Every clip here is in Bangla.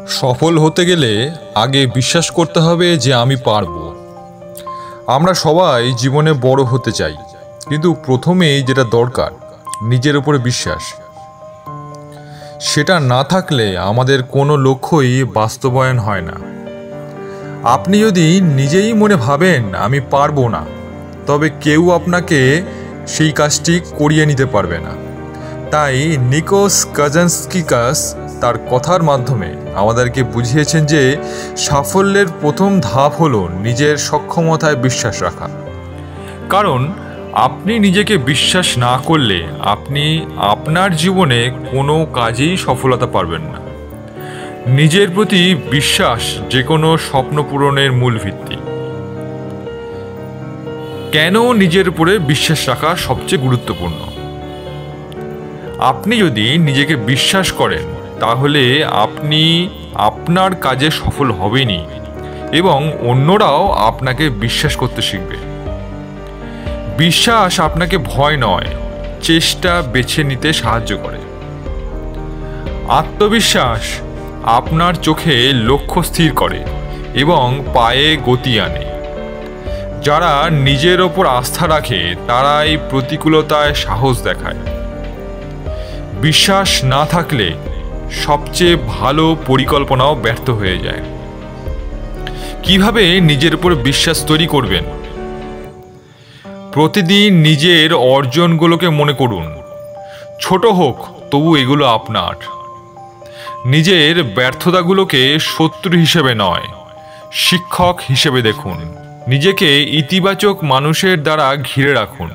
সফল হতে গেলে আগে বিশ্বাস করতে হবে যে আমি পারব। আমরা সবাই জীবনে বড় হতে চাই, কিন্তু প্রথমেই যেটা দরকার নিজের উপরে বিশ্বাস। সেটা না থাকলে আমাদের কোনো লক্ষ্যই বাস্তবায়ন হয় না। আপনি যদি নিজেই মনে ভাবেন আমি পারবো না, তবে কেউ আপনাকে সেই কাজটি করিয়ে নিতে পারবে না। তাই নিকোস কাজানস্কিস তার কথার মাধ্যমে আমাদেরকে বুঝিয়েছেন যে সাফল্যের প্রথম ধাপ হলো নিজের সক্ষমতায় বিশ্বাস রাখা। কারণ আপনি নিজেকে বিশ্বাস না করলে আপনি আপনার জীবনে কোনো কাজেই সফলতা পাবেন না। নিজের প্রতি বিশ্বাস যে কোনো স্বপ্ন পূরণের মূল ভিত্তি। কেন নিজের উপরে বিশ্বাস রাখা সবচেয়ে গুরুত্বপূর্ণ? আপনি যদি নিজেকে বিশ্বাস করেন তাহলে আপনি আপনার কাজে সফল হবেনই এবং অন্যরাও আপনাকে বিশ্বাস করতে শিখবে। বিশ্বাস আপনাকে ভয় নয়, চেষ্টা বেছে নিতে সাহায্য করে। আত্মবিশ্বাস আপনার চোখে লক্ষ্য স্থির করে এবং পায়ে গতি আনে। যারা নিজের ওপর আস্থা রাখে তারাই প্রতিকূলতায় সাহস দেখায়। বিশ্বাস না থাকলে সবচেয়ে ভালো পরিকল্পনাও ব্যর্থ হয়ে যায়। কিভাবে নিজের উপর বিশ্বাস তৈরি করবেন? প্রতিদিন নিজের অর্জনগুলোকে মনে করুন, ছোট হোক তবু এগুলো আপনার। নিজের ব্যর্থতাগুলোকে শত্রু হিসেবে নয়, শিক্ষক হিসেবে দেখুন। নিজেকে ইতিবাচক মানুষের দ্বারা ঘিরে রাখুন,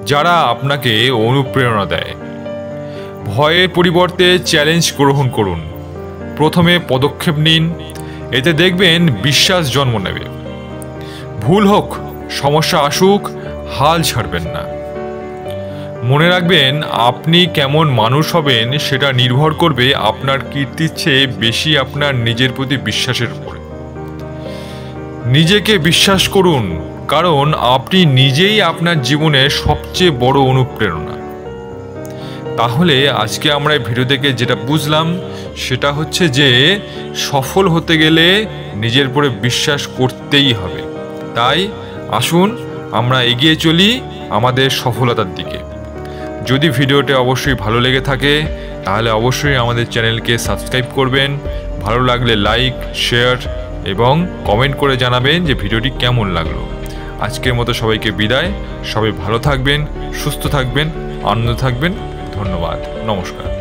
যারা আপনাকে অনুপ্রেরণা দেয়। ভয়ের পরিবর্তে চ্যালেঞ্জ গ্রহণ করুন। প্রথমে পদক্ষেপ নিন, এতে দেখবেন বিশ্বাস জন্ম নেবে। ভুল হোক, সমস্যা আসুক, হাল ছাড়বেন না। মনে রাখবেন, আপনি কেমন মানুষ হবেন সেটা নির্ভর করবে আপনার কীর্তির চেয়ে বেশি আপনার নিজের প্রতি বিশ্বাসের উপরে। নিজেকে বিশ্বাস করুন, কারণ আপনি নিজেই আপনার জীবনের সবচেয়ে বড় অনুপ্রেরণা। তাহলে আজকে আমরা এই ভিডিও থেকে যেটা বুঝলাম সেটা হচ্ছে যে সফল হতে গেলে নিজের উপরে বিশ্বাস করতেই হবে। তাই আসুন আমরা এগিয়ে চলি আমাদের সফলতার দিকে। যদি ভিডিওটি অবশ্যই ভালো লেগে থাকে তাহলে অবশ্যই আমাদের চ্যানেলকে সাবস্ক্রাইব করবেন। ভালো লাগলে লাইক, শেয়ার এবং কমেন্ট করে জানাবেন যে ভিডিওটি কেমন লাগলো। আজকের মতো সবাইকে বিদায়। সবাই ভালো থাকবেন, সুস্থ থাকবেন, আনন্দ থাকবেন। ধন্যবাদ, নমস্কার।